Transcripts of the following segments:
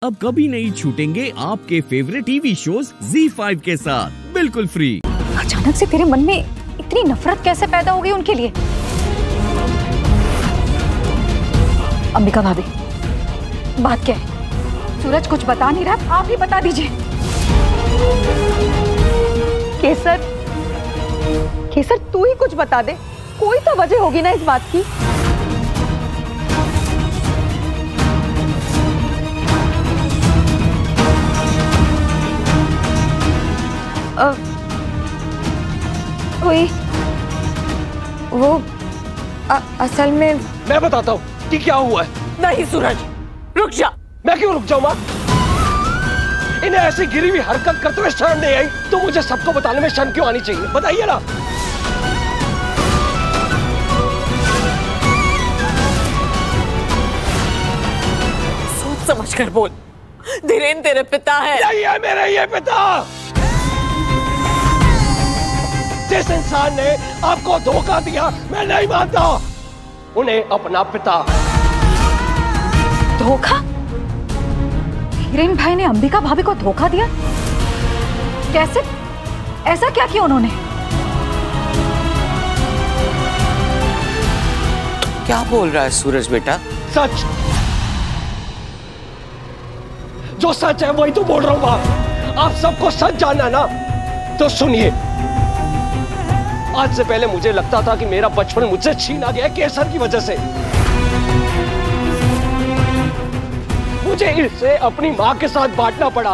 अब कभी नहीं छूटेंगे आपके फेवरेट टीवी शोज ZEE5 के साथ बिल्कुल फ्री। अचानक से तेरे मन में इतनी नफरत कैसे पैदा हो गई उनके लिए? अंबिका भाभी, बात क्या है? सूरज कुछ बता नहीं रहा, आप ही बता दीजिए। केसर, केसर तू ही कुछ बता दे, कोई तो वजह होगी ना इस बात की। वो असल में मैं बताता हूँ कि क्या हुआ है। नहीं सूरज, रुक जा। मैं क्यों रुक जाऊँ माँ? इन्हें ऐसी गिरी हुई हरकत करते हुए शर्म नहीं आई तो मुझे सबको बताने में शर्म क्यों आनी चाहिए? बताइए ना। सोच समझ कर बोल। धीरेन तेरे पिता है। यही है मेरे ये पिता। जिस इंसान ने आपको धोखा दिया मैं नहीं मानता उन्हें अपना पिता। धोखा? हिरेन भाई ने अंबिका भाभी को धोखा दिया? कैसे? ऐसा क्या किया उन्होंने? क्या बोल रहा है सूरज बेटा? सच, जो सच है वही तो बोल रहा हूं मां। आप सबको सच जानना ना तो सुनिए। आज से पहले मुझे लगता था कि मेरा बचपन मुझसे छीना गया केसर की वजह से। मुझे इसे अपनी मां के साथ बांटना पड़ा।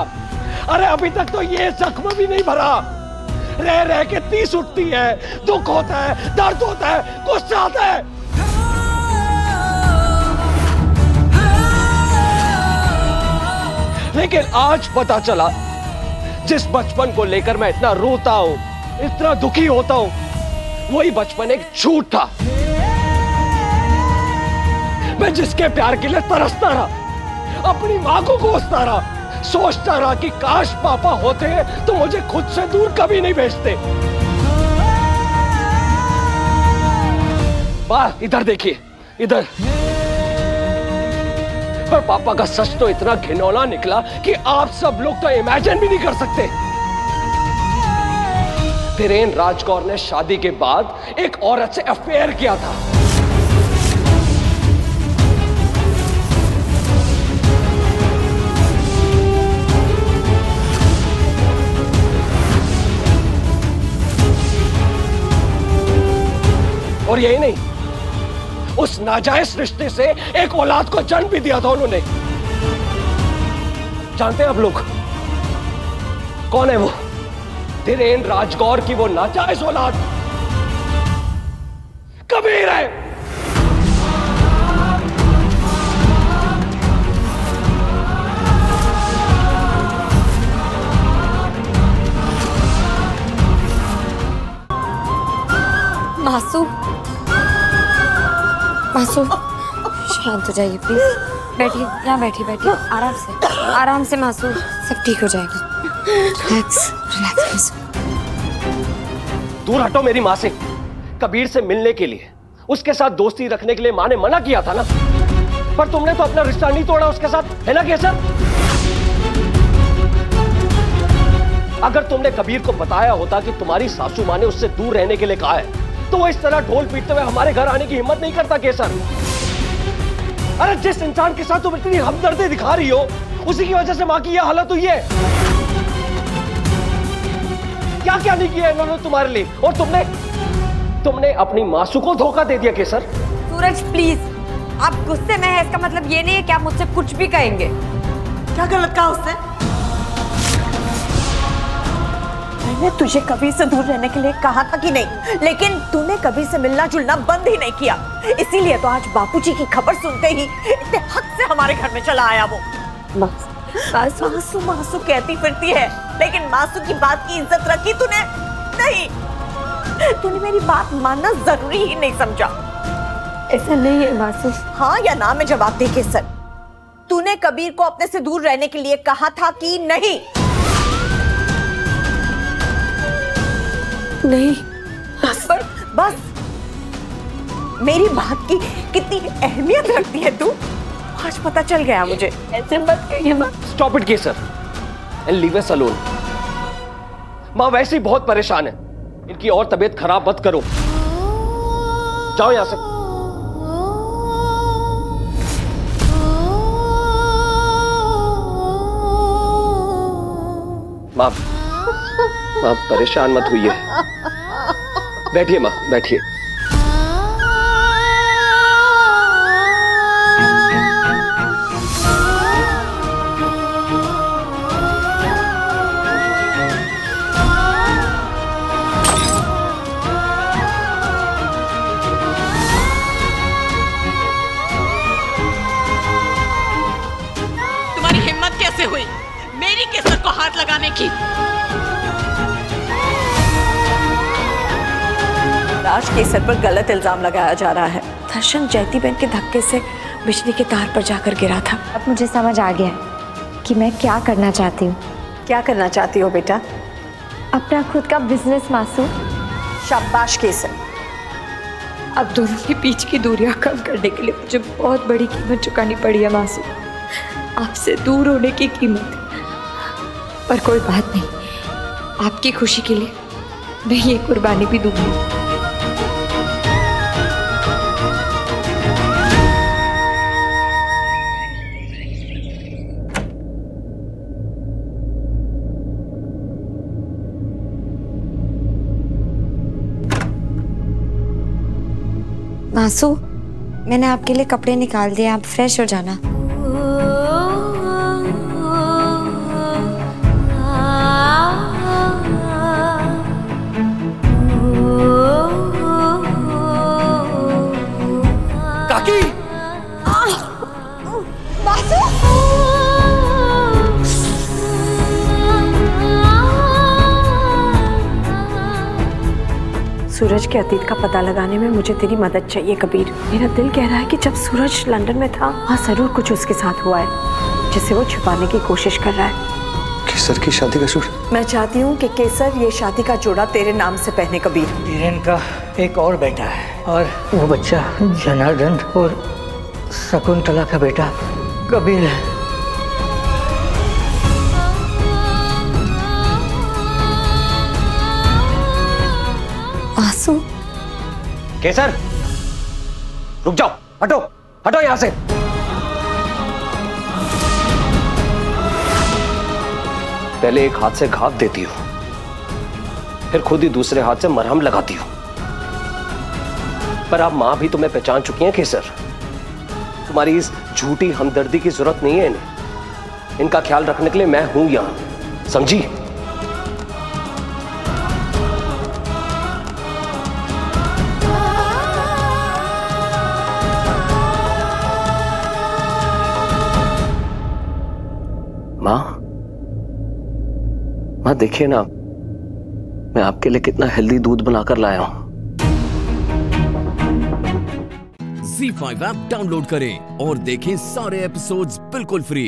अरे अभी तक तो ये जख्म भी नहीं भरा। रह रह के तीस उठती है, दुख होता है, दर्द होता है, गुस्सा आता है। लेकिन आज पता चला जिस बचपन को लेकर मैं इतना रोता हूं, इतना दुखी होता हूं, वही बचपन एक झूठ था। मैं जिसके प्यार के लिए तरसता रहा, अपनी मां को कोसता रहा, सोचता रहा कि काश पापा होते तो मुझे खुद से दूर कभी नहीं भेजते। वाह, इधर देखिए, इधर। पर पापा का सच तो इतना घिनौना निकला कि आप सब लोग तो इमेजिन भी नहीं कर सकते। धीरेन राजकौर ने शादी के बाद एक औरत से अफेयर किया था। और यही नहीं, उस नाजायज रिश्ते से एक औलाद को जन्म भी दिया था उन्होंने। जानते हैं आप लोग कौन है वो? धीरेन राजकौर की वो नाजायज औलाद कबीर है। मासू, मासू शांत हो जाइए प्लीज। बैठिए, यहाँ बैठिए, बैठिए आराम से मासू, सब ठीक हो जाएगा। Relax, relax. दूर हटो मेरी मां से। कबीर से मिलने के लिए, उसके साथ दोस्ती रखने के लिए मां ने मना किया था ना। पर तुमने तो अपना रिश्ता नहीं तोड़ा उसके साथ, है ना केसर? अगर तुमने कबीर को बताया होता कि तुम्हारी सासू मां ने उससे दूर रहने के लिए कहा है तो वो इस तरह ढोल पीटते हुए हमारे घर आने की हिम्मत नहीं करता केसर। अरे जिस इंसान के साथ तुम इतनी हमदर्दी दिखा रही हो उसी की वजह से मां की यह हालत हुई है। क्या क्या नहीं किया इन्होंने तुम्हारे लिए, और तुमने अपनी मासू को धोखा दे दिया केसर। सूरज प्लीज, आप गुस्से में हैं, इसका मतलब ये नहीं है कि आप मुझसे कुछ भी कहेंगे। क्या गलत कहा उसने? मैंने तुझे कबीर से दूर रहने के लिए कहा था कि नहीं, लेकिन तूने कबीर से मिलना जुलना बंद ही नहीं किया। इसीलिए तो आज बापूजी की खबर सुनते ही इतने हक से हमारे घर में चला आया वो। मासू मासू मासू कहती फिरती है, लेकिन मासू की बात की इज्जत रखी तूने नहीं। तूने मेरी बात मानना जरूरी ही नहीं समझा। ऐसा नहीं है मासू। हाँ या ना में जवाब दे केसर। तूने कबीर को अपने से दूर रहने के लिए कहा था कि नहीं? नहीं। बस मेरी बात की कितनी अहमियत रखती है तू? आज पता चल गया मुझे। ऐसे मत कहिए माँ। Stop it Kesar and leave us alone. माँ वैसे ही बहुत परेशान है, इनकी और तबीयत खराब मत करो। जाओ यहां से। माँ माँ परेशान मत हुई है, बैठिए माँ बैठिए। तुम्हारी हिम्मत कैसे हुई मेरी केसर को हाथ लगाने की? राज केसर पर गलत इल्जाम लगाया जा रहा है। दर्शन जयती बहन के धक्के से बिजली के तार पर जाकर गिरा था। अब मुझे समझ आ गया है कि मैं क्या करना चाहती हूँ। क्या करना चाहती हो बेटा? अपना खुद का बिजनेस मासूम। शाबाश केसर। अब दोनों के बीच की दूरियां कम करने के लिए मुझे बहुत बड़ी कीमत चुकानी पड़ी है मासूम। आपसे दूर होने की कीमत। पर कोई बात नहीं, आपकी खुशी के लिए मैं ये कुर्बानी भी दूंगी। मासू, मैंने आपके लिए कपड़े निकाल दिए, आप फ्रेश हो जाना। काकी! सूरज के अतीत का पता लगाने में मुझे तेरी मदद चाहिए कबीर। मेरा दिल कह रहा है कि जब सूरज लंदन में था वहाँ जरूर कुछ उसके साथ हुआ है जिसे वो छुपाने की कोशिश कर रहा है। केसर की शादी का जोड़ा? मैं चाहती हूँ कि केसर ये शादी का जोड़ा तेरे नाम से पहने कबीर। धीरेन का एक और बेटा है और वो बच्चा जनार्दन और शकुंतला का बेटा कबीर है। आंसू। केसर रुक जाओ, हटो हटो यहां से। पहले एक हाथ से घाव देती हो, फिर खुद ही दूसरे हाथ से मरहम लगाती हो। पर अब मां भी तुम्हें पहचान चुकी है केसर। तुम्हारी इस झूठी हमदर्दी की जरूरत नहीं है इन्हें। इनका ख्याल रखने के लिए मैं हूं यहां, समझी? माँ देखिए ना, मैं आपके लिए कितना हेल्दी दूध बनाकर लाया हूँ। ZEE5 ऐप डाउनलोड करें और देखें सारे एपिसोड्स बिल्कुल फ्री।